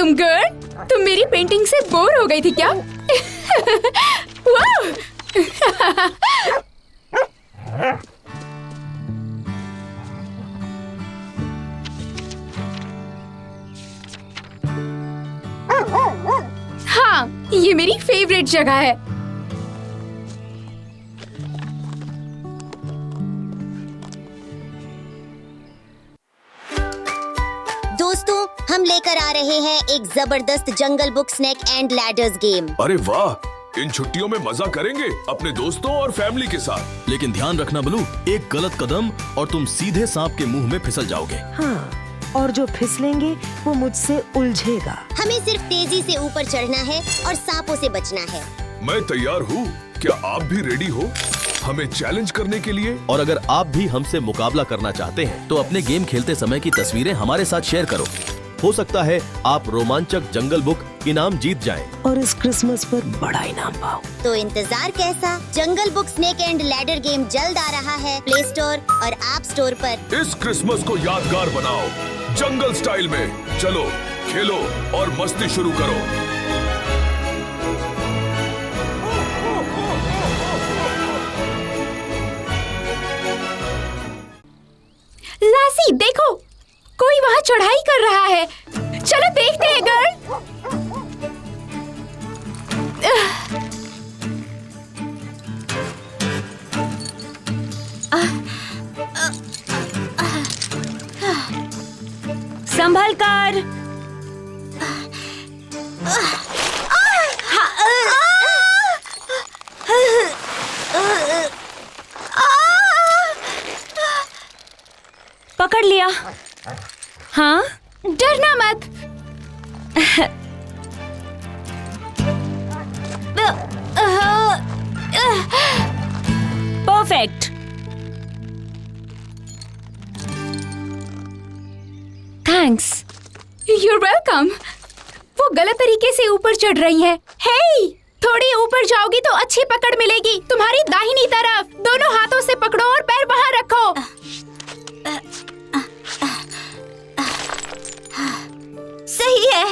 तुम गर्ल, तुम मेरी पेंटिंग से बोर हो गई थी क्या? वाह! हाँ, ये मेरी फेवरेट जगह है। दोस्तों, हम लेकर आ रहे हैं एक जबरदस्त Jungle Book snake and ladders game. अरे वाह, इन छुट्टियों में मजा करेंगे अपने दोस्तों और फैमिली के साथ। लेकिन ध्यान रखना ब्लू, एक गलत कदम और तुम सीधे सांप के मुंह में फिसल जाओगे। हाँ, और जो फिसलेंगे वो मुझसे उलझेगा। हमें सिर्फ तेजी से ऊपर चढ़ना है और सांपों से बचना है। मैं तैयार हूँ। क्या आप भी रेडी हो हमें चैलेंज करने के लिए? और अगर आप भी हमसे मुकाबला करना चाहते हैं तो अपने गेम खेलते समय की तस्वीरें हमारे साथ शेयर करो। हो सकता है आप रोमांचक जंगल बुक इनाम जीत जाएं। और इस क्रिसमस पर बड़ा इनाम पाओ। तो इंतजार कैसा? Jungle Book snake and ladder game जल्द आ रहा है प्ले स्टोर और ऐप स्टोर पर। इस क्रिसमस को यादगार बनाओ जंगल स्टाइल में। चलो, खेलो और मस्ती शुरू करो। लासी, देखो, कोई वहाँ चढ़ाई कर रहा है। चलो देखते हैं गर्ल। संभल कर। पकड़ लिया। हाँ, डरना मत। परफेक्ट। थैंक्स। You're welcome। वो गलत तरीके से ऊपर चढ़ रही है। हे, थोड़ी ऊपर जाओगी तो अच्छी पकड़ मिलेगी। तुम्हारी दाहिनी तरफ। दोनों हाथों से पकड़ो और पैर वहाँ रखो। सही है।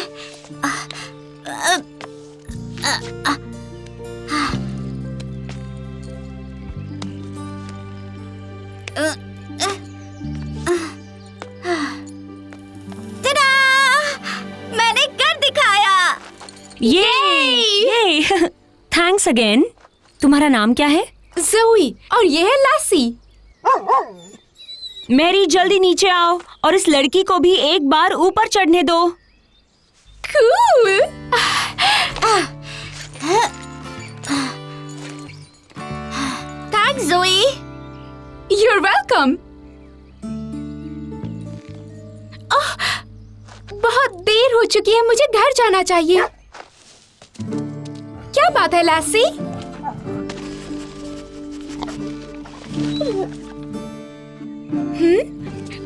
tada! मैंने कर दिखाया। ये थैंक्स अगेन। तुम्हारा नाम क्या है? ज़ोई, और ये है लासी। मैरी, जल्दी नीचे आओ और इस लड़की को भी एक बार ऊपर चढ़ने दो। Cool! Thanks, Zoe. You're welcome. बहुत देर हो चुकी है, मुझे घर जाना चाहिए। क्या बात है लासी?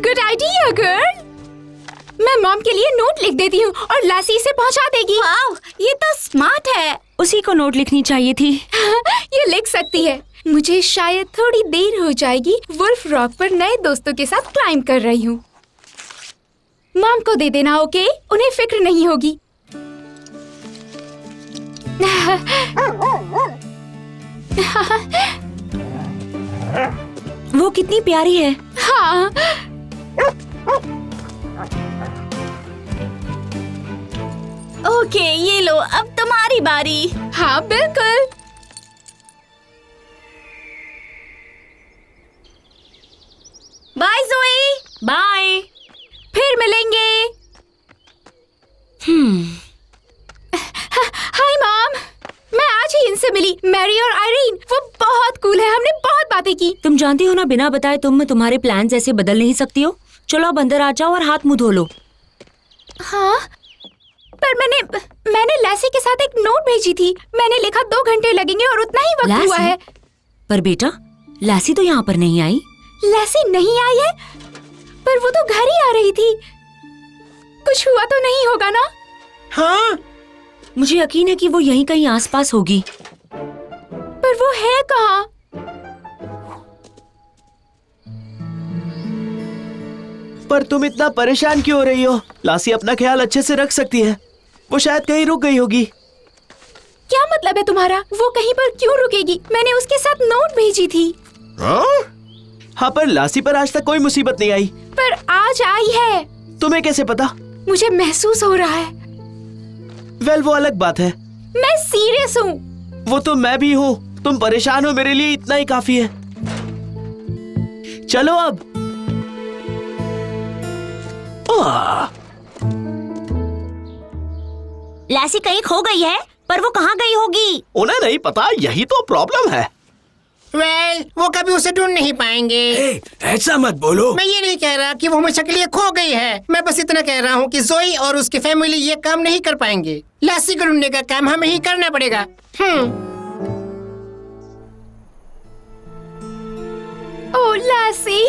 Good idea girl. मैं मॉम के लिए नोट लिख देती हूँ और लासी इसे पहुँचा देगी। वाओ, ये तो स्मार्ट है। उसी को नोट लिखनी चाहिए थी। ये लिख सकती है। मुझे शायद थोड़ी देर हो जाएगी। वुल्फ रॉक पर नए दोस्तों के साथ क्लाइंब कर रही हूँ। मॉम को दे देना, ओके? उन्हें फिक्र नहीं होगी। वो कितनी प्यारी है। हाँ। ओके, ये लो, अब तुम्हारी बारी। हाँ बिल्कुल। बाय ज़ोई। बाय। फिर मिलेंगे। हाय मॉम, मैं आज ही इनसे मिली। मैरी और आयरीन, वो बहुत कूल है। हमने बहुत बातें की। तुम जानती हो ना, बिना बताए तुम तुम्हारे प्लान्स ऐसे बदल नहीं सकती हो। चलो अब अंदर आ जाओ और हाथ मुंह धो लो। हाँ, पर मैंने लैसी के साथ एक नोट भेजी थी। मैंने लिखा 2 घंटे लगेंगे और उतना ही वक्त हुआ है। पर बेटा, लैसी तो यहाँ पर नहीं आई। लैसी नहीं आई है? पर वो तो घर ही आ रही थी। कुछ हुआ तो नहीं होगा ना? हाँ, मुझे यकीन है कि वो यहीं कहीं आसपास होगी। पर वो है कहाँ? पर तुम इतना परेशान क्यों हो रही हो? लासी अपना ख्याल अच्छे से रख सकती है। वो शायद कहीं रुक गई होगी। क्या मतलब है तुम्हारा? वो कहीं पर क्यों रुकेगी? मैंने उसके साथ नोट भेजी थी। हाँ, पर लासी पर आज तक कोई मुसीबत नहीं आई। पर आज आई है। तुम्हें कैसे पता? मुझे महसूस हो रहा है। वेल, वो अलग बात है। मैं सीरियस हूँ। वो तो मैं भी हूँ। तुम परेशान हो, मेरे लिए इतना ही काफी है। चलो अब। लासी कहीं खो गई है, पर वो कहाँ गई होगी? उन्हें नहीं पता, यही तो प्रॉब्लम है। वेल, वो कभी उसे ढूंढ नहीं पाएंगे। ऐसा मत बोलो। मैं ये नहीं कह रहा कि वो हमेशा के लिए खो गई है। मैं बस इतना कह रहा हूँ कि जोई और उसकी फैमिली ये काम नहीं कर पाएंगे। लासी को ढूंढने का काम हमें ही करना पड़ेगा। ओ लासी।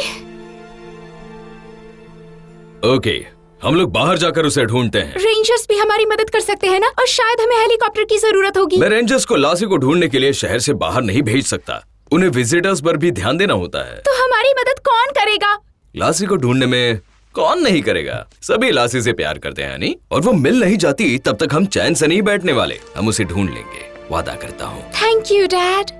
ओके, हम लोग बाहर जाकर उसे ढूंढते हैं। रेंजर्स भी हमारी मदद कर सकते हैं ना? और शायद हमें हेलीकॉप्टर की जरूरत होगी। मैं रेंजर्स को लासी को ढूंढने के लिए शहर से बाहर नहीं भेज सकता। उन्हें विजिटर्स पर भी ध्यान देना होता है। तो हमारी मदद कौन करेगा? लासी को ढूंढने में कौन नहीं करेगा? सभी लासी से प्यार करते हैं नहीं? और वो मिल नहीं जाती तब तक हम चैन से नहीं बैठने वाले। हम उसे ढूंढ लेंगे, वादा करता हूँ। Thank you dad.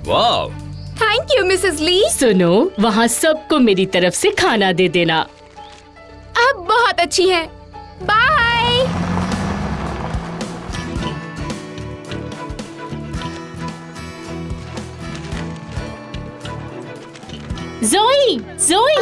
वाह, थैंक यू मिसेस ली। सुनो, वहाँ सबको मेरी तरफ से खाना दे देना। आप बहुत अच्छी हैं। बाय। जोई, जोई।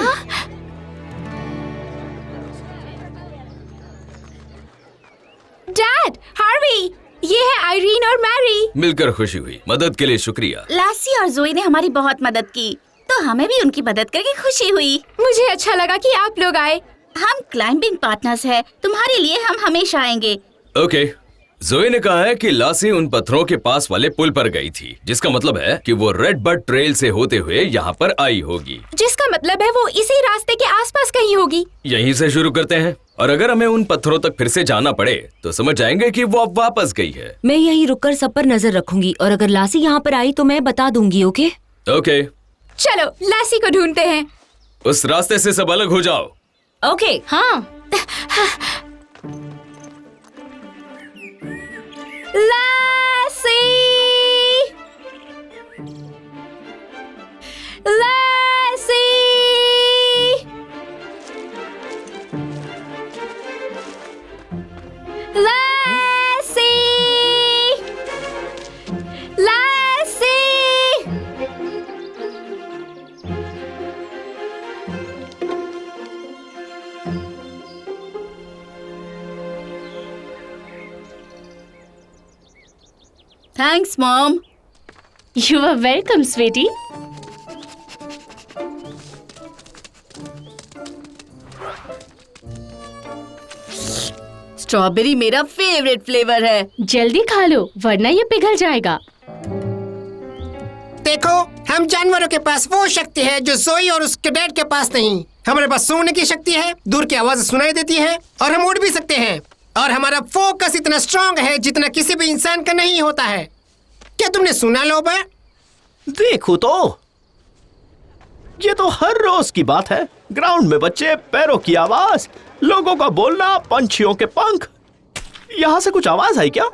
डैड, हार्वी, ये है आयरीन और मैरी। मिलकर खुशी हुई। मदद के लिए शुक्रिया। लासी और जोई ने हमारी बहुत मदद की, तो हमें भी उनकी मदद करके खुशी हुई। मुझे अच्छा लगा कि आप लोग आए। हम क्लाइंबिंग पार्टनर्स हैं। तुम्हारे लिए हम हमेशा आएंगे। ओके, जोई ने कहा है कि लासी उन पत्थरों के पास वाले पुल पर गई थी, जिसका मतलब है कि वो रेड बर्ड ट्रेल से होते हुए यहाँ पर आई होगी। जिसका मतलब है वो इसी रास्ते के आसपास कहीं होगी। यहीं से शुरू करते हैं, और अगर हमें उन पत्थरों तक फिर से जाना पड़े तो समझ जाएंगे कि वो अब वापस गई है। मैं यहीं रुककर सब पर नजर रखूंगी, और अगर लासी यहाँ पर आई तो मैं बता दूंगी। ओके ओके, चलो लासी को ढूंढते हैं। उस रास्ते से सब अलग हो जाओ। ओके। हाँ, Lassie, Lassie, Lassie, Lassie. Thanks mom. You are welcome sweetie. Strawberry मेरा फेवरेट फ्लेवर है। जल्दी खा लो, वरना ये पिघल जाएगा। देखो, हम जानवरों के पास वो शक्ति है जो जोई और उसके डैड के पास नहीं। हमारे पास सूंघने की शक्ति है, दूर की आवाज सुनाई देती है, और हम उड़ भी सकते हैं। और हमारा फोकस इतना स्ट्रांग है जितना किसी भी इंसान का नहीं होता है। क्या तुमने सुना लोबा? देखो तो, ये तो हर रोज की बात है। ग्राउंड में बच्चे, पैरों की आवाज, लोगों का बोलना, पंछियों के पंख। यहाँ से कुछ आवाज आई क्या?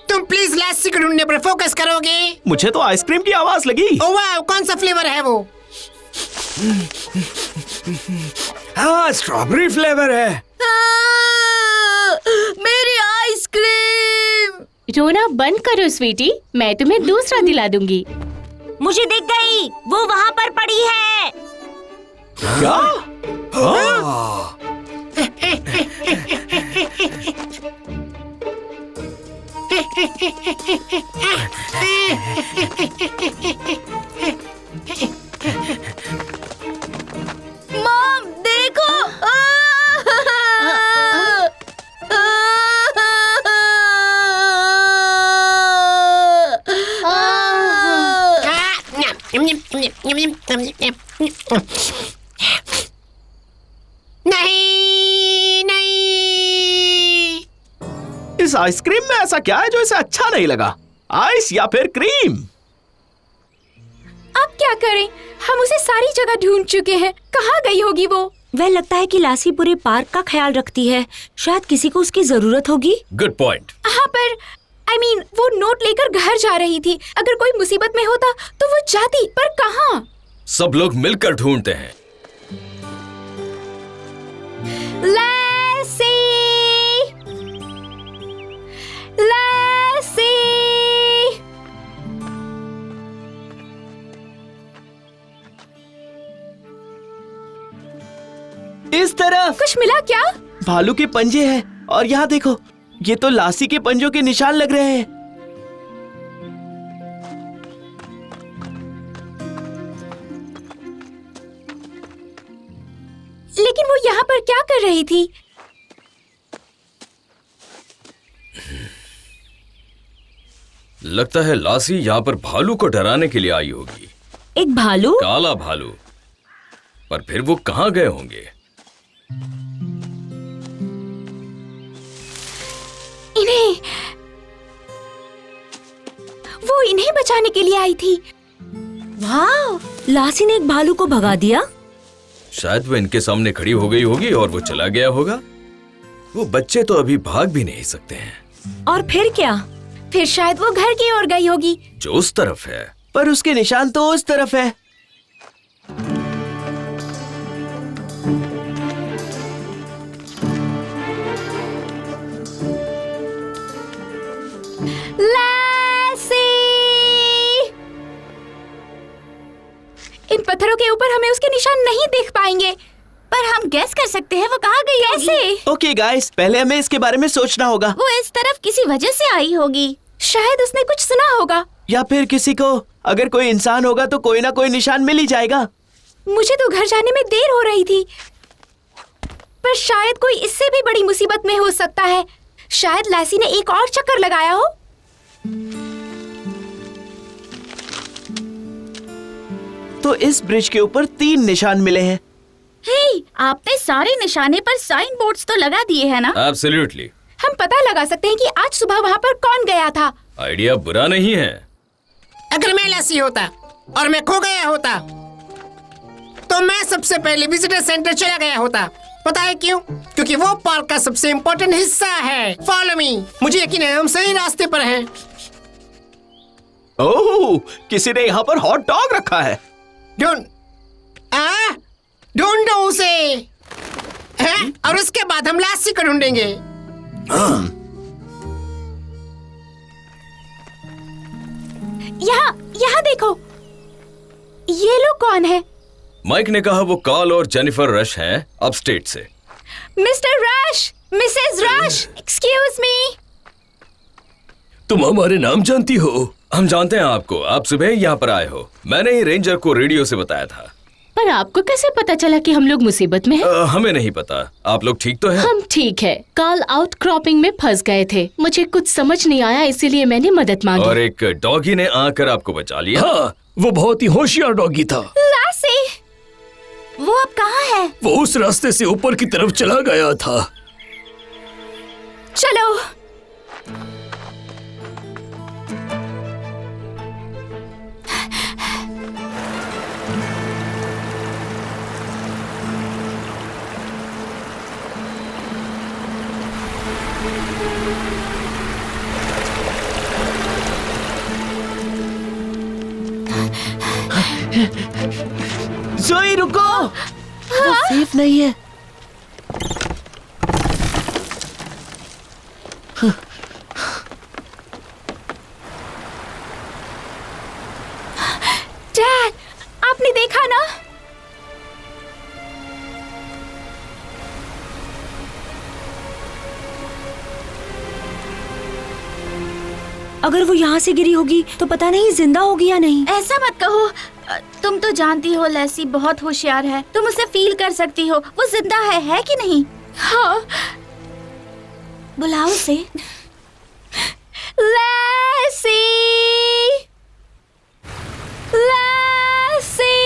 तुम प्लीज लासी को ढूंढने पर फोकस करोगे? मुझे तो आइसक्रीम की आवाज लगी। ओह वाह, कौन सा फ्लेवर है वो? हाँ, स्ट्रॉबेरी फ्लेवर है। मेरी आइसक्रीम। रोना बंद करो स्वीटी, मैं तुम्हें दूसरा दिला दूंगी। मुझे दिख गई, वो वहाँ पर पड़ी है। क्या? मॉम देखो। नहीं नहीं। इस आइसक्रीम में ऐसा क्या है जो इसे अच्छा नहीं लगा? आइस या फिर क्रीम? क्या करें? हम उसे सारी जगह ढूंढ चुके हैं। कहाँ गई होगी वो? वह लगता है कि लासी पूरे पार्क का ख्याल रखती है। शायद किसी को उसकी जरूरत होगी। Good point. हाँ, पर वो नोट लेकर घर जा रही थी। अगर कोई मुसीबत में होता तो वो जाती, पर कहाँ? सब लोग मिलकर ढूंढते हैं। लैसी! लैसी! इस तरफ कुछ मिला क्या? भालू के पंजे हैं और यहाँ देखो, ये तो लासी के पंजों के निशान लग रहे हैं। लेकिन वो यहाँ पर क्या कर रही थी? लगता है लासी यहाँ पर भालू को डराने के लिए आई होगी। एक भालू? काला भालू। पर फिर वो कहाँ गए होंगे? वो इन्हें बचाने के लिए आई थी। वाह! लासी ने एक भालू को भगा दिया। शायद वो इनके सामने खड़ी हो गई होगी और वो चला गया होगा। वो बच्चे तो अभी भाग भी नहीं सकते हैं। और फिर क्या? फिर शायद वो घर की ओर गई होगी। जो उस तरफ है। पर उसके निशान तो उस तरफ है। लैसी! इन पत्थरों के ऊपर हमें उसके निशान नहीं देख पाएंगे, पर हम गैस कर सकते हैं वो कहाँ गई होगी। कैसे? ओके गाइस, पहले हमें इसके बारे में सोचना होगा। वो इस तरफ किसी वजह से आई होगी। शायद उसने कुछ सुना होगा। या फिर किसी को, अगर कोई इंसान होगा तो कोई ना कोई निशान मिल ही जाएगा। मुझे तो घर जाने में देर हो रही थी, पर शायद कोई इससे भी बड़ी मुसीबत में हो सकता है। शायद लैसी ने एक और चक्कर लगाया हो। तो इस ब्रिज के ऊपर 3 निशान मिले हैं। हे, आपने सारे निशाने पर साइन बोर्ड्स तो लगा दिए हैं ना? एब्सोल्युटली। हम पता लगा सकते हैं कि आज सुबह वहाँ पर कौन गया था। आइडिया बुरा नहीं है। अगर मैं लैसी होता और मैं खो गया होता तो मैं सबसे पहले विजिटर सेंटर चला गया होता। पता है क्यों? क्योंकि वो पार्क का सबसे इम्पोर्टेंट हिस्सा है। Follow me. मुझे यकीन है हम सही रास्ते पर हैं। ओह, किसी ने यहाँ पर हॉट डॉग रखा है। ढूंढो उसे। हैं? और उसके बाद हम लासी को ढूंढेंगे। यहाँ देखो, ये लोग कौन है? माइक ने कहा वो कार्ल और जेनिफर रश हैं, अपस्टेट से। Mister rush, Mrs rush, excuse me. तुम हमारे नाम जानती हो? हम जानते हैं आपको। आप सुबह यहाँ पर आए हो। मैंने ही रेंजर को रेडियो से बताया था। पर आपको कैसे पता चला कि हम लोग मुसीबत में हैं? हमें नहीं पता। आप लोग ठीक तो हैं? हम ठीक है। कार्ल आउट क्रॉपिंग में फंस गए थे। मुझे कुछ समझ नहीं आया, इसीलिए मैंने मदद मांगी। और एक डॉगी ने आकर आपको बचा लिया। हाँ, वो बहुत ही होशियार डॉगी था। लैसी! वो अब कहाँ है? वो उस रास्ते से ऊपर की तरफ चला गया था। चलो। जोई रुको, वो सेफ नहीं है। डैड, आपने देखा ना? अगर वो यहाँ से गिरी होगी तो पता नहीं जिंदा होगी या नहीं। ऐसा मत कहो। तुम तो जानती हो लैसी बहुत होशियार है। तुम उसे फील कर सकती हो। वो जिंदा है कि नहीं? हाँ। बुलाओ उसे। लैसी! लैसी!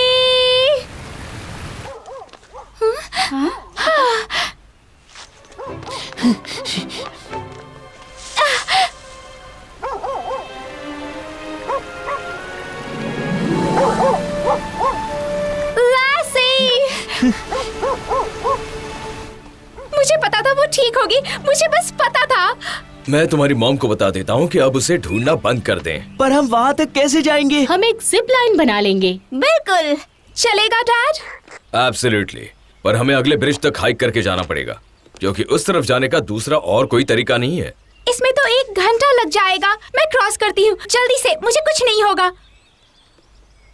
मुझे पता था वो ठीक होगी, मुझे बस पता था। मैं तुम्हारी मॉम को बता देता हूँ कि अब उसे ढूंढना बंद कर दें। पर हम वहाँ तक कैसे जाएंगे? हम एक जिप लाइन बना लेंगे। बिल्कुल चलेगा डैड। एब्सोल्युटली, पर हमें अगले ब्रिज तक हाइक करके जाना पड़ेगा, क्योंकि उस तरफ जाने का दूसरा और कोई तरीका नहीं है। इसमें तो 1 घंटा लग जाएगा। मैं क्रॉस करती हूँ, जल्दी से, मुझे कुछ नहीं होगा।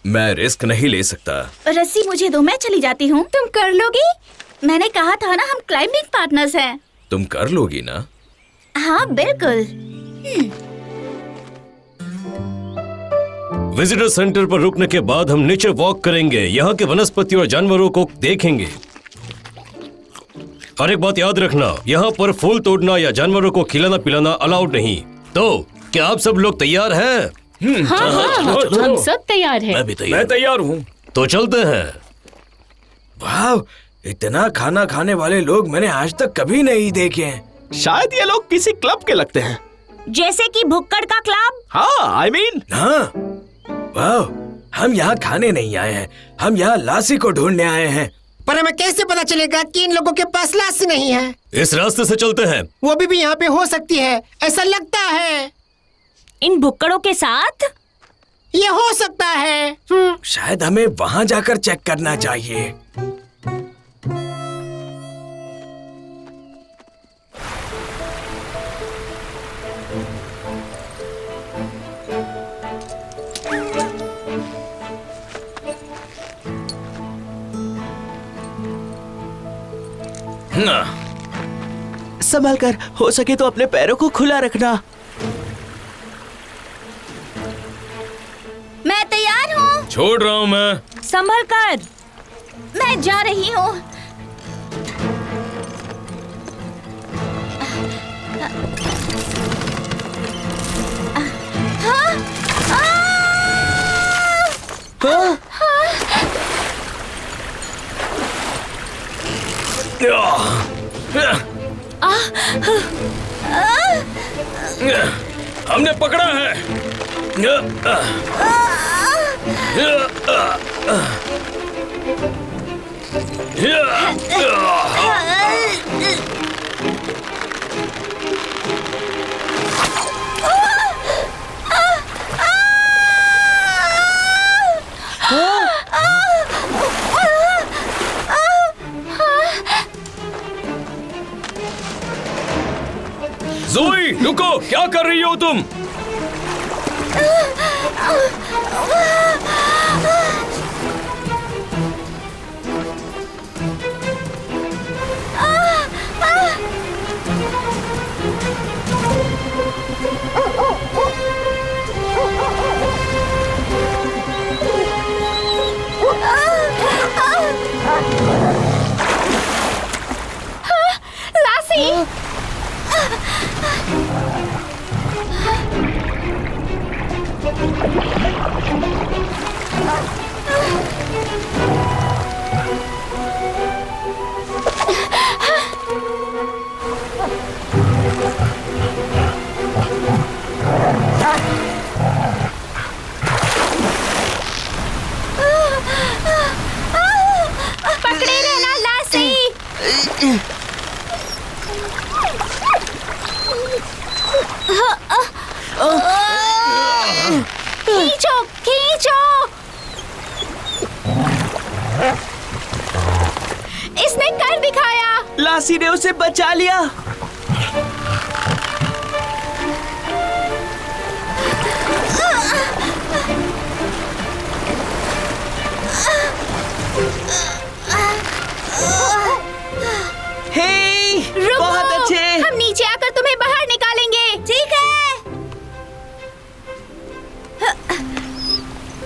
मैं रिस्क नहीं ले सकता। रस्सी मुझे दो, मैं चली जाती हूँ। तुम कर लोगी? मैंने कहा था ना, हम क्लाइंबिंग पार्टनर्स हैं। तुम कर लोगी ना? हाँ बिल्कुल। विजिटर सेंटर पर रुकने के बाद हम नीचे वॉक करेंगे, यहाँ के वनस्पति और जानवरों को देखेंगे। और एक बात याद रखना, यहाँ पर फूल तोड़ना या जानवरों को खिलाना पिलाना अलाउड नहीं। तो क्या आप सब लोग तैयार हैं? हाँ हाँ, हम सब तैयार हैं। मैं तैयार हूँ। तो चलते हैं। वाह, इतना खाना खाने वाले लोग मैंने आज तक कभी नहीं देखे हैं। शायद ये लोग किसी क्लब के लगते हैं। जैसे कि भुक्कड़ का क्लब। हाँ, I mean। हाँ, वाह, हम यहाँ खाने नहीं आए हैं, हम यहाँ लासी को ढूंढने आए हैं। पर हमें कैसे पता चलेगा कि इन लोगों के पास लाश नहीं है? इस रास्ते से चलते हैं। वो भी यहाँ पे हो सकती है, ऐसा लगता है। इन भुक्कड़ों के साथ ये हो सकता है। शायद हमें वहाँ जाकर चेक करना चाहिए। संभल कर, हो सके तो अपने पैरों को खुला रखना। मैं तैयार हूँ। छोड़ रहा हूँ मैं। संभल कर। मैं जा रही हूँ। हमने पकड़ा है। ज़ोई, रुको, क्या कर रही हो तुम? लासी! पकड़े रहना लासी। खींचो खींचो। इसने कर दिखाया। लासी ने उसे बचा लिया। हे, रुको, बहुत अच्छे। हम नीचे आकर तुम्हें बाहर निकालेंगे। ठीक है।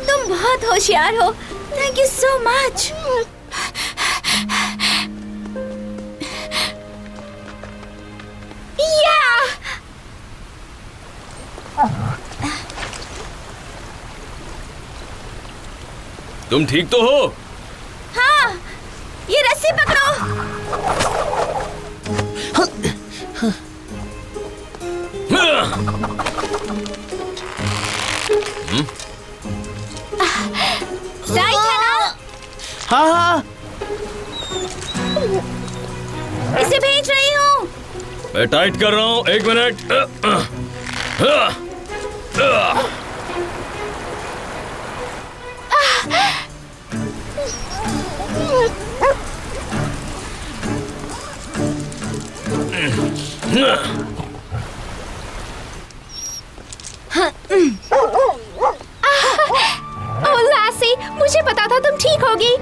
तुम बहुत होशियार हो। Thank you so much. तुम ठीक तो हो? हाँ, ये रस्सी पकड़ो। राइट है ना? हाँ हाँ। मैं टाइट कर रहा हूँ, 1 मिनट। ओह लासी, मुझे पता था तुम ठीक होगी।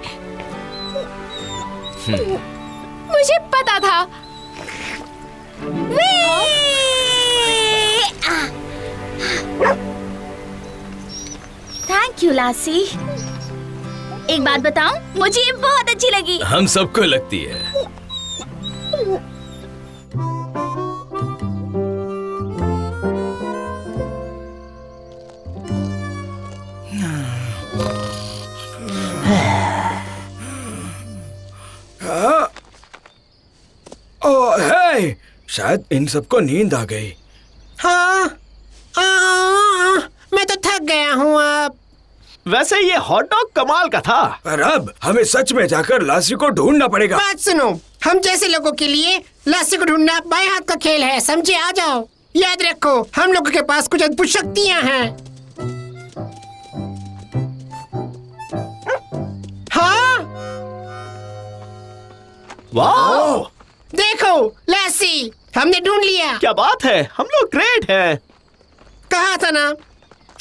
मुझे पता था। Thank you Lassie. एक बात बताऊं, मुझे ये बहुत अच्छी लगी। हम सबको लगती है। ओह हे, शायद इन सबको नींद आ गई। हाँ, मैं तो थक गया हूँ अब। वैसे ये हॉट डॉग कमाल का था। पर अब हमें सच में जाकर लासी को ढूंढना पड़ेगा। बात सुनो, हम जैसे लोगों के लिए लासी को ढूंढना बाएं हाथ का खेल है, समझे? आ जाओ। याद रखो, हम लोगों के पास कुछ अद्भुत शक्तियाँ हैं। हाँ, वाह, देखो लासी, हमने ढूंढ लिया। क्या बात है, हम लोग ग्रेट हैं। कहा था ना।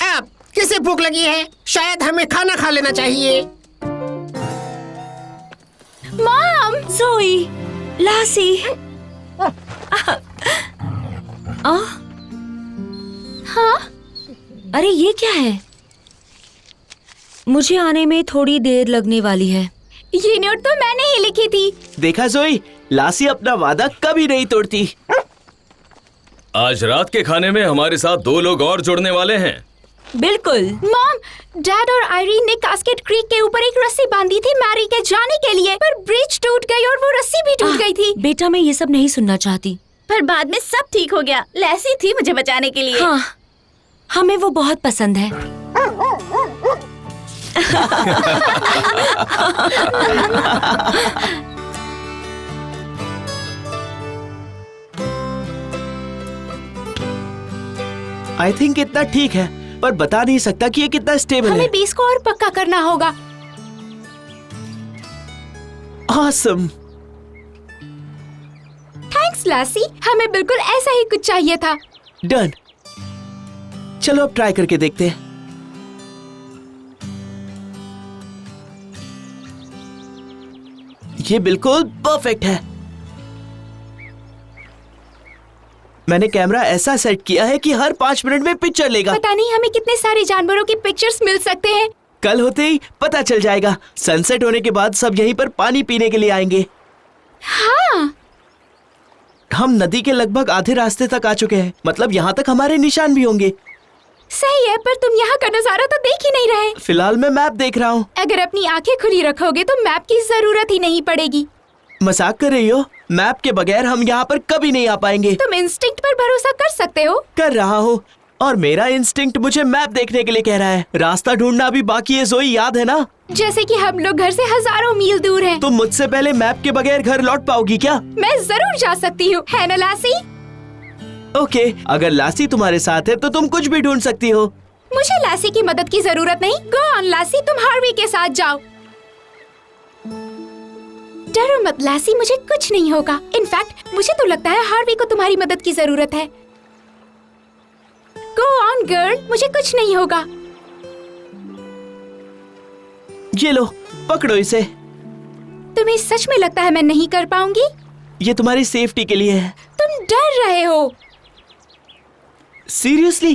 अब किसे भूख लगी है? शायद हमें खाना खा लेना चाहिए। मॉम, जोई, लासी। हाँ, अरे ये क्या है? मुझे आने में थोड़ी देर लगने वाली है। ये नोट तो मैंने ही लिखी थी। देखा जोई, लासी अपना वादा कभी नहीं तोड़ती। आज रात के खाने में हमारे साथ 2 लोग और जुड़ने वाले हैं। बिल्कुल। मॉम, डैड और आयरीन ने कास्केट क्रीक के ऊपर एक रस्सी बांधी थी मैरी के जाने के लिए, पर ब्रिज टूट गई और वो रस्सी भी टूट गई थी। बेटा, मैं ये सब नहीं सुनना चाहती। पर बाद में सब ठीक हो गया। लैसी थी मुझे बचाने के लिए। हाँ, हमें वो बहुत पसंद है। आई थिंक इतना ठीक है, पर बता नहीं सकता कि ये कितना स्टेबल है। हमें बेस को और पक्का करना होगा। ऑसम। थैंक्स लासी, हमें बिल्कुल ऐसा ही कुछ चाहिए था। डन। चलो अब ट्राई करके देखते हैं। ये बिल्कुल परफेक्ट है। मैंने कैमरा ऐसा सेट किया है कि हर 5 मिनट में पिक्चर लेगा। पता नहीं हमें कितने सारे जानवरों की पिक्चर्स मिल सकते हैं। कल होते ही पता चल जाएगा। सनसेट होने के बाद सब यहीं पर पानी पीने के लिए आएंगे। हाँ, हम नदी के लगभग आधे रास्ते तक आ चुके हैं, मतलब यहाँ तक हमारे निशान भी होंगे। सही है, पर तुम यहाँ का नजारा तो देख ही नहीं रहे। फिलहाल मैं मैप देख रहा हूँ। अगर अपनी आंखें खुली रखोगे तो मैप की जरूरत ही नहीं पड़ेगी। मजाक कर रही हो? मैप के बगैर हम यहाँ पर कभी नहीं आ पाएंगे। तुम इंस्टिंक्ट पर भरोसा कर सकते हो। कर रहा हूँ, और मेरा इंस्टिंक्ट मुझे मैप देखने के लिए कह रहा है। रास्ता ढूंढना अभी बाकी है जोई, याद है ना? जैसे कि हम लोग घर से हजारों मील दूर हैं। तुम मुझसे पहले मैप के बगैर घर लौट पाओगी क्या? मैं जरूर जा सकती हूँ, है ना लासी? ओके, अगर लासी तुम्हारे साथ है तो तुम कुछ भी ढूंढ सकती हो। मुझे लासी की मदद की जरूरत नहीं। गो ऑन लासी, तुम हार्वी के साथ जाओ। डरो मत लासी, मुझे कुछ नहीं होगा। इनफैक्ट मुझे तो लगता है हार्वी को तुम्हारी मदद की जरूरत है। गो ऑन गर्ल, मुझे कुछ नहीं होगा। ये लो, पकड़ो इसे। तुम्हें सच में लगता है मैं नहीं कर पाऊंगी? ये तुम्हारी सेफ्टी के लिए है। तुम डर रहे हो। सीरियसली?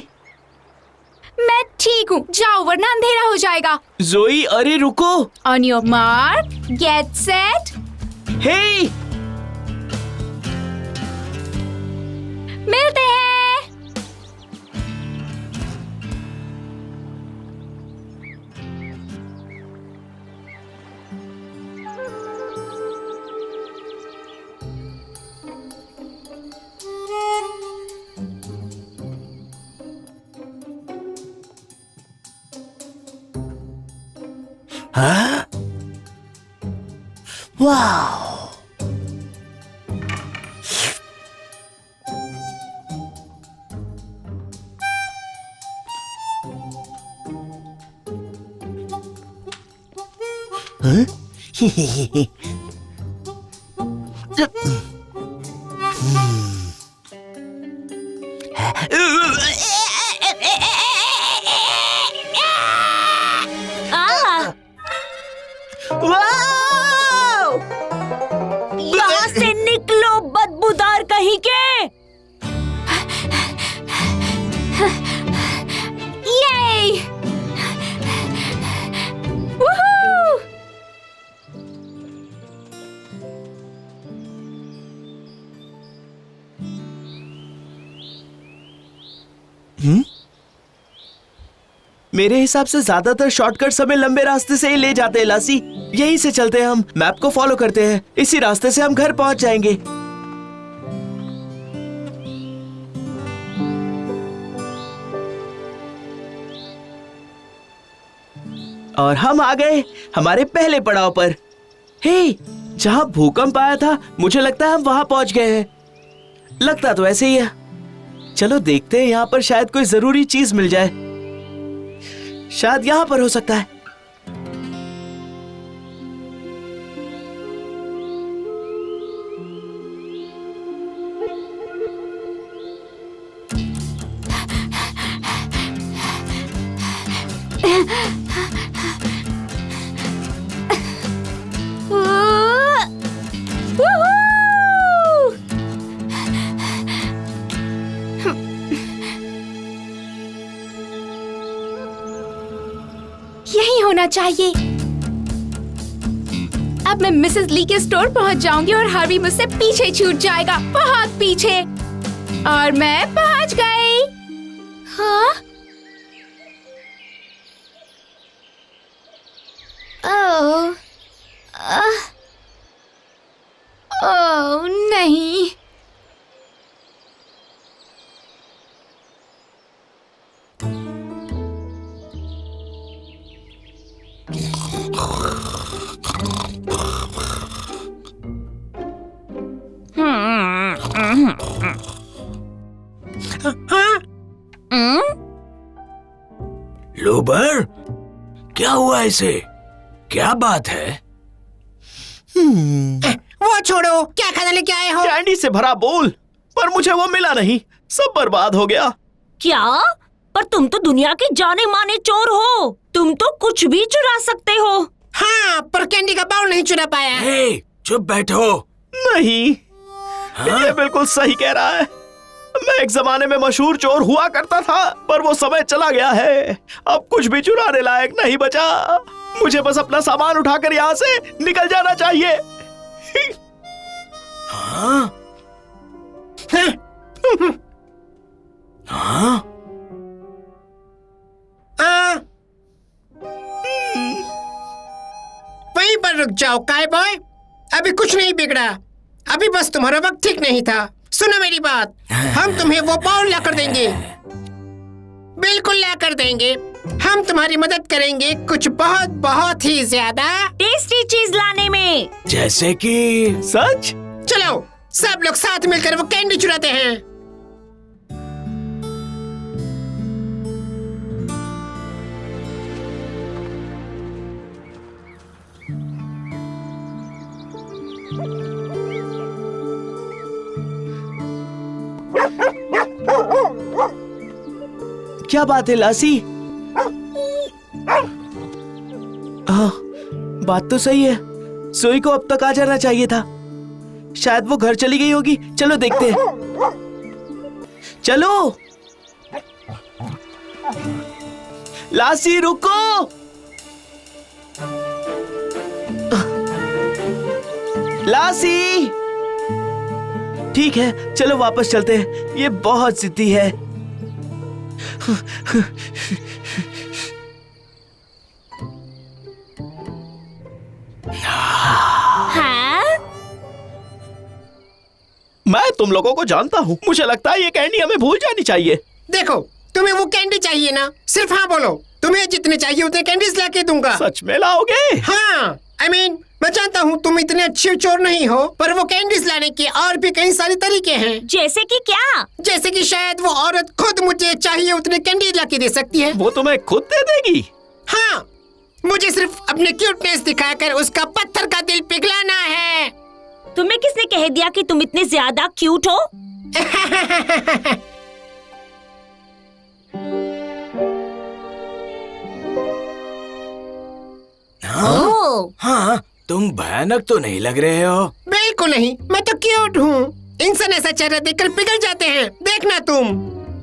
मैं ठीक हूँ, जाओ वरना अंधेरा हो जाएगा। जोई, अरे रुको। On your mark, get set. Hey! मिलते हैं। हाँ? वाह! यहाँ से निकलो बदबूदार कहीं के। ये वूहू! मेरे हिसाब से ज्यादातर शॉर्टकट्स हमें लंबे रास्ते से ही ले जाते हैं लासी। यहीं से चलते हैं, हम मैप को फॉलो करते हैं, इसी रास्ते से हम घर पहुंच जाएंगे। और हम आ गए हमारे पहले पड़ाव पर। हे, जहां भूकंप आया था मुझे लगता है हम वहां पहुंच गए हैं। लगता तो ऐसे ही है। चलो देखते हैं, यहाँ पर शायद कोई जरूरी चीज मिल जाए। शायद यहाँ पर हो सकता है। यही होना चाहिए। अब मैं मिसेस ली के स्टोर पहुंच जाऊंगी और हार्वी मुझसे पीछे छूट जाएगा, बहुत पीछे। और मैं पहुंच गई। हाँ? ओह, ओह नहीं। लूबर, क्या हुआ इसे? क्या बात है? वो छोड़ो, क्या खाना लेके आए हो? कैंडी से भरा बोल, पर मुझे वो मिला नहीं, सब बर्बाद हो गया। क्या? पर तुम तो दुनिया के जाने माने चोर हो, तुम तो कुछ भी चुरा सकते हो। हाँ, पर कैंडी का बाउल नहीं चुरा पाया। हे, चुप बैठो। नहीं, ये बिल्कुल सही कह रहा है। मैं एक जमाने में मशहूर चोर हुआ करता था, पर वो समय चला गया है। अब कुछ भी चुराने लायक नहीं बचा। मुझे बस अपना सामान उठाकर यहाँ से निकल जाना चाहिए। हाँ? हाँ? वहीं पर रुक जाओ काय बॉय, अभी कुछ नहीं बिगड़ा। अभी बस तुम्हारा वक्त ठीक नहीं था। सुनो मेरी बात, हम तुम्हें वो बाउल ला कर देंगे, बिल्कुल ला कर देंगे। हम तुम्हारी मदद करेंगे कुछ बहुत बहुत ही ज्यादा टेस्टी चीज लाने में। जैसे कि? सच? चलो सब लोग साथ मिलकर वो कैंडी चुराते हैं। क्या बात है लासी? बात तो सही है, सोई को अब तक आ जाना चाहिए था। शायद वो घर चली गई होगी। चलो देखते हैं। चलो लासी, रुको। लासी, ठीक है, चलो वापस चलते हैं। ये बहुत जिद्दी है। हाँ? मैं तुम लोगों को जानता हूँ। मुझे लगता है ये कैंडी हमें भूल जानी चाहिए। देखो, तुम्हें वो कैंडी चाहिए ना, सिर्फ हाँ बोलो। तुम्हें जितने चाहिए उतने कैंडीज लाके दूंगा। सच में लाओगे? हाँ, I mean, मैं जानता हूँ तुम इतने अच्छे चोर नहीं हो, पर वो कैंडीज लाने के और भी कई सारे तरीके हैं। जैसे कि क्या? जैसे कि शायद वो औरत खुद मुझे चाहिए उतने कैंडीज लाके दे सकती है। वो तुम्हें खुद दे देगी? हाँ, मुझे सिर्फ अपने क्यूटनेस दिखाकर उसका पत्थर का दिल पिघलाना है। तुम्हें किसने कह दिया कि तुम इतने ज्यादा क्यूट हो? हाँ, तुम भयानक तो नहीं लग रहे हो। बिल्कुल नहीं, मैं तो क्यूट हूँ। इंसान ऐसा चेहरा देखकर पिघल जाते हैं। देखना तुम।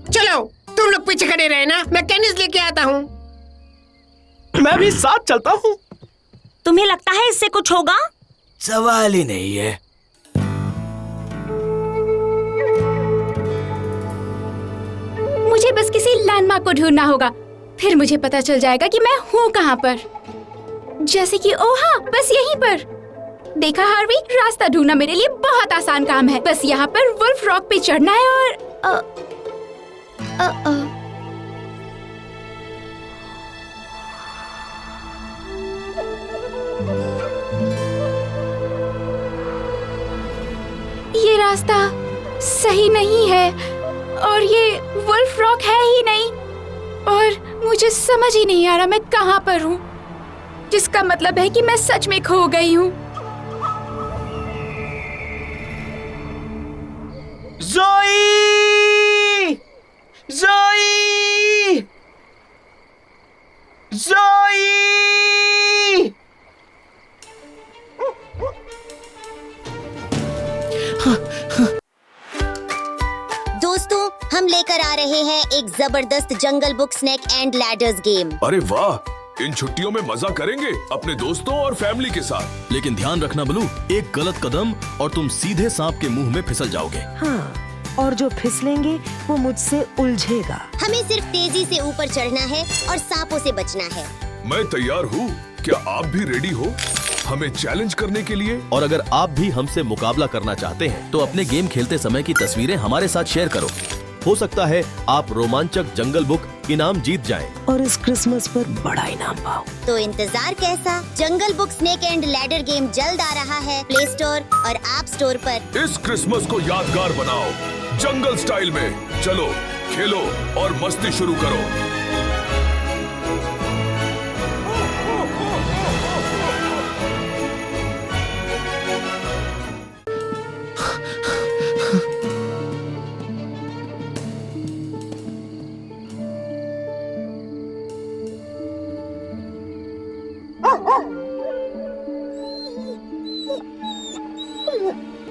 चलो तुम लोग पीछे खड़े रहे ना, मैं कैनिस लेके आता हूँ। मैं भी साथ चलता हूँ। तुम्हें लगता है इससे कुछ होगा? सवाल ही नहीं है। मुझे बस किसी लैंडमार्क को ढूंढना होगा, फिर मुझे पता चल जाएगा कि मैं हूँ कहाँ पर। जैसे कि ओह हाँ, बस यहीं पर। देखा हार्वी, रास्ता ढूंढना मेरे लिए बहुत आसान काम है। बस यहाँ पर वुल्फ रॉक पे चढ़ना है और ये रास्ता सही नहीं है और ये वुल्फ रॉक है ही नहीं और मुझे समझ ही नहीं आ रहा मैं कहाँ पर हूँ, जिसका मतलब है कि मैं सच में खो गई हूँ। ज़ोई! ज़ोई! ज़ोई! दोस्तों, हम लेकर आ रहे हैं एक जबरदस्त Jungle Book snake and ladders game. अरे वाह, इन छुट्टियों में मजा करेंगे अपने दोस्तों और फैमिली के साथ। लेकिन ध्यान रखना ब्लू, एक गलत कदम और तुम सीधे सांप के मुंह में फिसल जाओगे। हाँ, और जो फिसलेंगे वो मुझसे उलझेगा। हमें सिर्फ तेजी से ऊपर चढ़ना है और सांपों से बचना है। मैं तैयार हूँ, क्या आप भी रेडी हो हमें चैलेंज करने के लिए? और अगर आप भी हमसे मुकाबला करना चाहते हैं तो अपने गेम खेलते समय की तस्वीरें हमारे साथ शेयर करो। हो सकता है आप रोमांचक जंगल बुक इनाम जीत जाएं। और इस क्रिसमस पर बड़ा इनाम पाओ। तो इंतजार कैसा? Jungle Book snake and ladder game जल्द आ रहा है प्ले स्टोर और ऐप स्टोर पर। इस क्रिसमस को यादगार बनाओ जंगल स्टाइल में। चलो खेलो और मस्ती शुरू करो।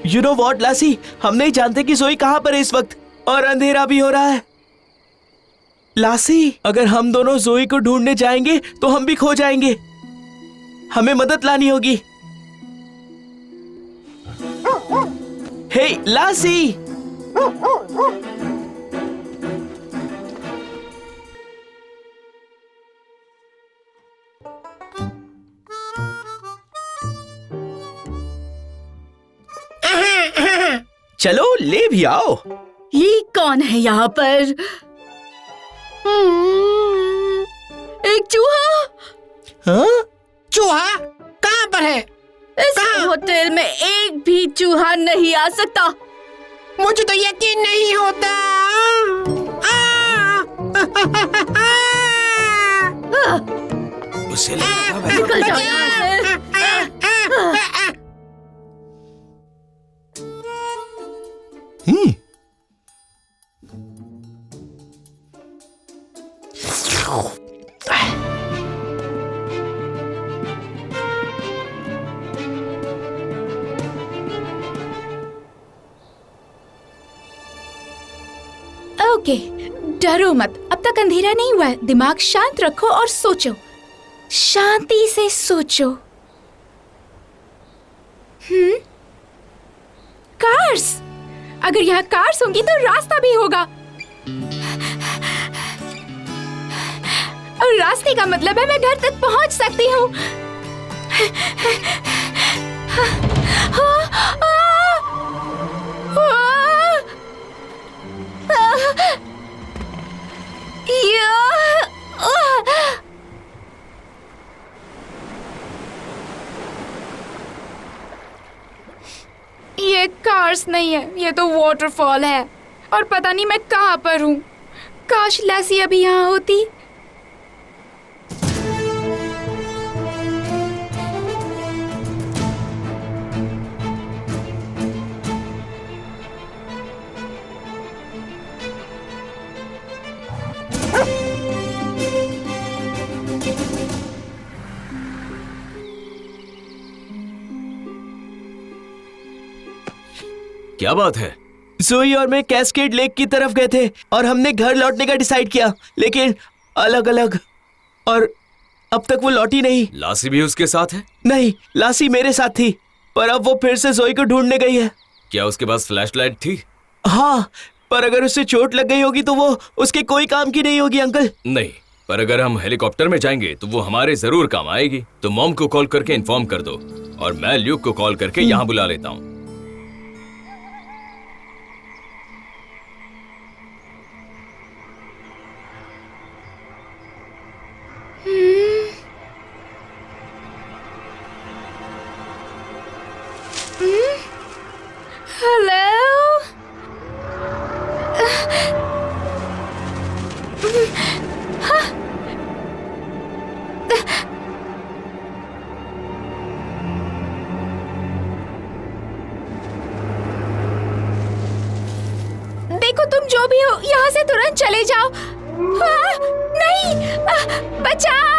You know what, लासी, हम नहीं जानते कि ज़ोई कहाँ पर है इस वक्त, और अंधेरा भी हो रहा है। लासी, अगर हम दोनों ज़ोई को ढूंढने जाएंगे तो हम भी खो जाएंगे। हमें मदद लानी होगी। हे लासी! चलो ले भी आओ। ये कौन है यहाँ पर? एक चूहा। हाँ? चूहा कहाँ पर है? इस होटल में एक भी चूहा नहीं आ सकता। मुझे तो यकीन नहीं होता। उसे निकल जाओ यहाँ से। ओके, डरो मत, अब तक अंधेरा नहीं हुआ है। दिमाग शांत रखो और सोचो, शांति से सोचो। कार्स, अगर यहाँ कार्स होंगी तो रास्ता भी होगा, और रास्ते का मतलब है मैं घर तक पहुंच सकती हूँ। ये कार्स नहीं है, ये तो वाटरफॉल है, और पता नहीं मैं कहाँ पर हूँ। काश लैसी अभी यहाँ होती। क्या बात है? जोई और मैं कैस्केड लेक की तरफ गए थे और हमने घर लौटने का डिसाइड किया, लेकिन अलग अलग, और अब तक वो लौटी नहीं। लासी भी उसके साथ है? नहीं, लासी मेरे साथ थी, पर अब वो फिर से जोई को ढूंढने गई है। क्या उसके पास फ्लैशलाइट थी? हाँ, पर अगर उससे चोट लग गई होगी तो वो उसके कोई काम की नहीं होगी अंकल। नहीं, पर अगर हम हेलीकॉप्टर में जाएंगे तो वो हमारे जरूर काम आएगी। तो मॉम को कॉल करके इन्फॉर्म कर दो और मैं ल्यूक को कॉल करके यहाँ बुला लेता हूँ। हेलो। देखो, तुम जो भी हो यहाँ से तुरंत चले जाओ। नहीं, बचाओ।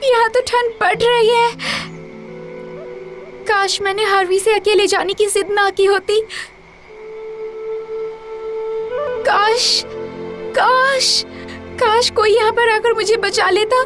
यहाँ तो ठंड पड़ रही है। काश मैंने हार्वी से अकेले जाने की जिद ना की होती। काश काश काश कोई यहाँ पर आकर मुझे बचा लेता।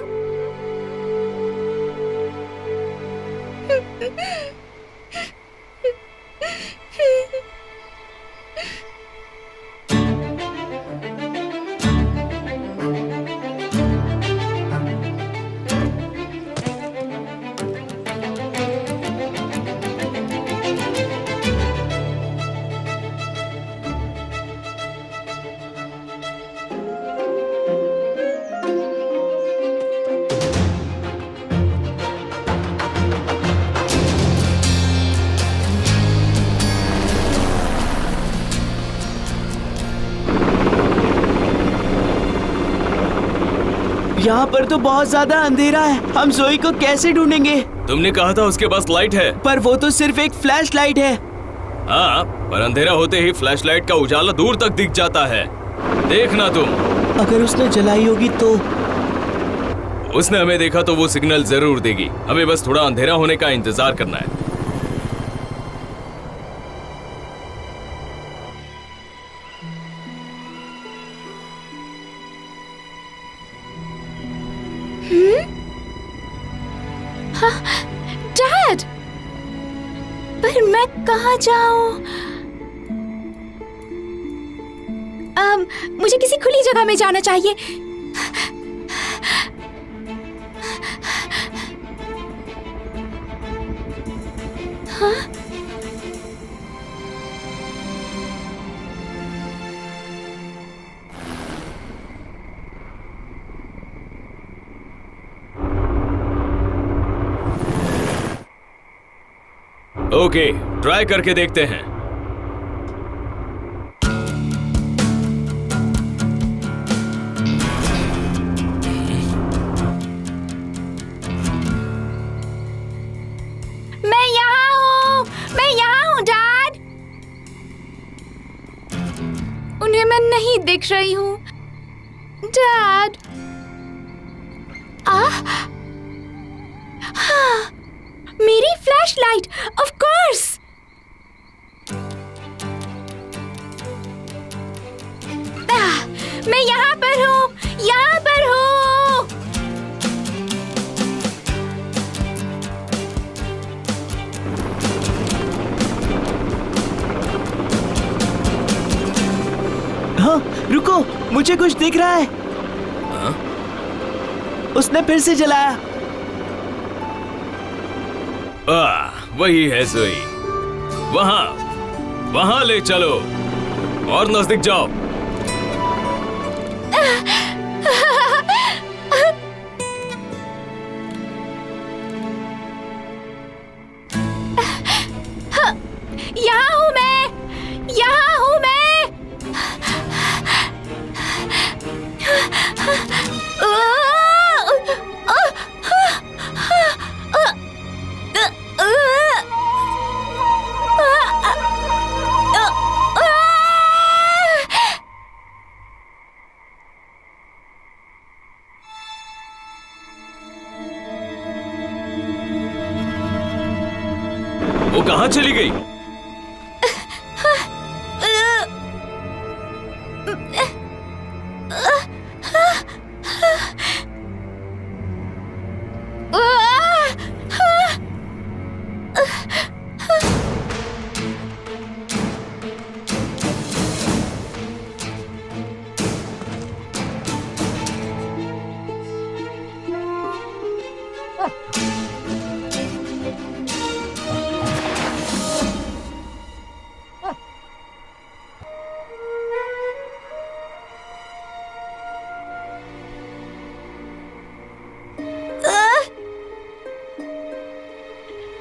यहाँ पर तो बहुत ज्यादा अंधेरा है, हम जोई को कैसे ढूंढेंगे? तुमने कहा था उसके पास लाइट है। पर वो तो सिर्फ एक फ्लैश लाइट है। हाँ, पर अंधेरा होते ही फ्लैश लाइट का उजाला दूर तक दिख जाता है। देखना तुम। अगर उसने जलाई होगी तो? उसने हमें देखा तो वो सिग्नल जरूर देगी। हमें बस थोड़ा अंधेरा होने का इंतजार करना है। डैड, पर मैं कहाँ जाऊं? मुझे किसी खुली जगह में जाना चाहिए। हाँ? ओके, ट्राई करके देखते हैं। मैं यहाँ हूँ डैड। उन्हें मैं नहीं दिख रही हूँ डैड। हाँ, मेरी फ्लैशलाइट, ऑफ कोर्स। मैं यहाँ पर हूँ, यहाँ पर हूँ। हाँ, रुको, मुझे कुछ दिख रहा है। हाँ? उसने फिर से जलाया। वही है जोई। वहाँ ले चलो और नजदीक जाओ। वो कहाँ चली गई?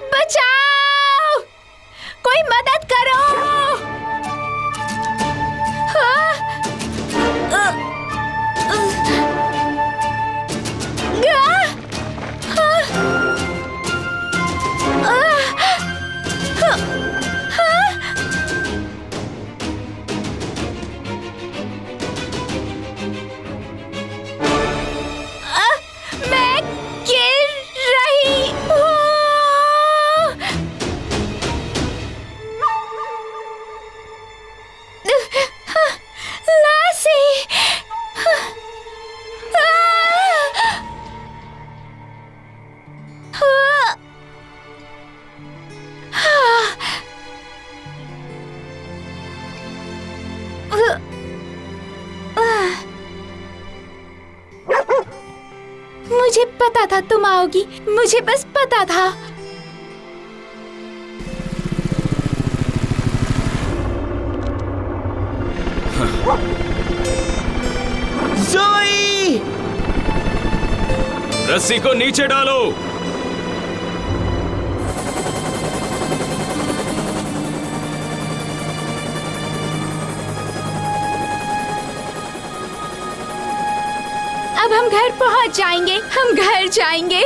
बचाओ! कोई मदद करो! मैं गिर रही हूँ। लासी! मुझे पता था तुम आओगी, मुझे बस पता था। ज़ोई! रस्सी को नीचे डालो। अब हम घर पहुंच जाएंगे, हम घर जाएंगे।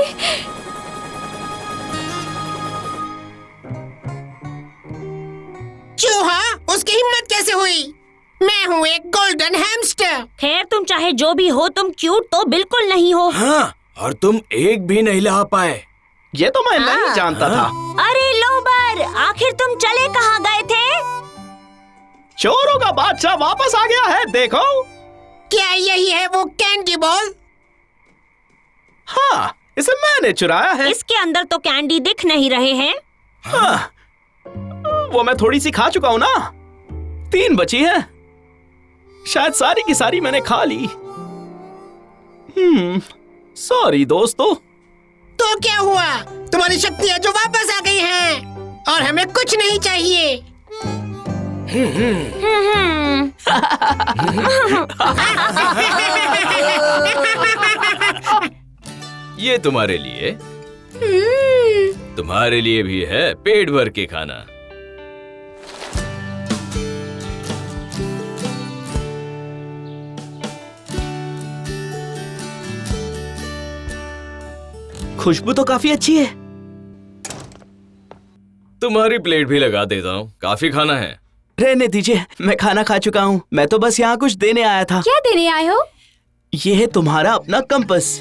चूहा, उसकी हिम्मत कैसे हुई? मैं हूँ एक गोल्डन हैमस्टर। खैर तुम चाहे जो भी हो, तुम क्यूट तो बिल्कुल नहीं हो। हाँ, और तुम एक भी नहीं ला पाए। ये तो मैं नहीं जानता था। अरे लोबर, आखिर तुम चले कहाँ गए थे? चोरों का बादशाह वापस आ गया है, देखो। क्या यही है वो कैंडी बॉल? हाँ, इसे मैंने चुराया है। इसके अंदर तो कैंडी दिख नहीं रहे हैं। हाँ, वो मैं थोड़ी सी खा चुका हूँ ना। 3 बची है, शायद सारी की सारी मैंने खा ली। सॉरी दोस्तों। तो क्या हुआ? तुम्हारी शक्तियाँ जो वापस आ गई हैं और हमें कुछ नहीं चाहिए। ये तुम्हारे लिए, तुम्हारे लिए भी है पेट भर के खाना। खुशबू तो काफी अच्छी है। तुम्हारी प्लेट भी लगा देता हूँ, काफी खाना है। रहने दीजिए, मैं खाना खा चुका हूँ। मैं तो बस यहाँ कुछ देने आया था। क्या देने आए हो? ये है तुम्हारा अपना कंपास।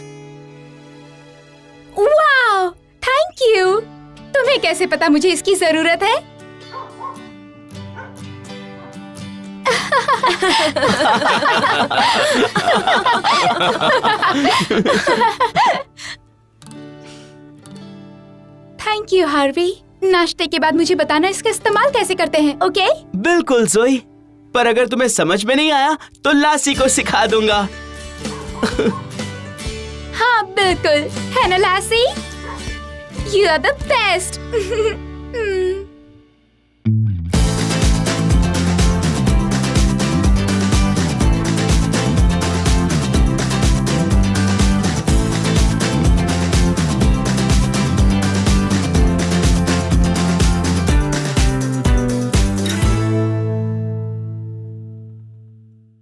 वाह, थैंक यू। तुम्हें कैसे पता मुझे इसकी जरूरत है? Thank you Harvey. नाश्ते के बाद मुझे बताना इसका इस्तेमाल कैसे करते हैं, ओके? बिल्कुल ज़ोई, पर अगर तुम्हें समझ में नहीं आया तो लासी को सिखा दूंगा। हाँ बिल्कुल, है ना लासी? You are the best.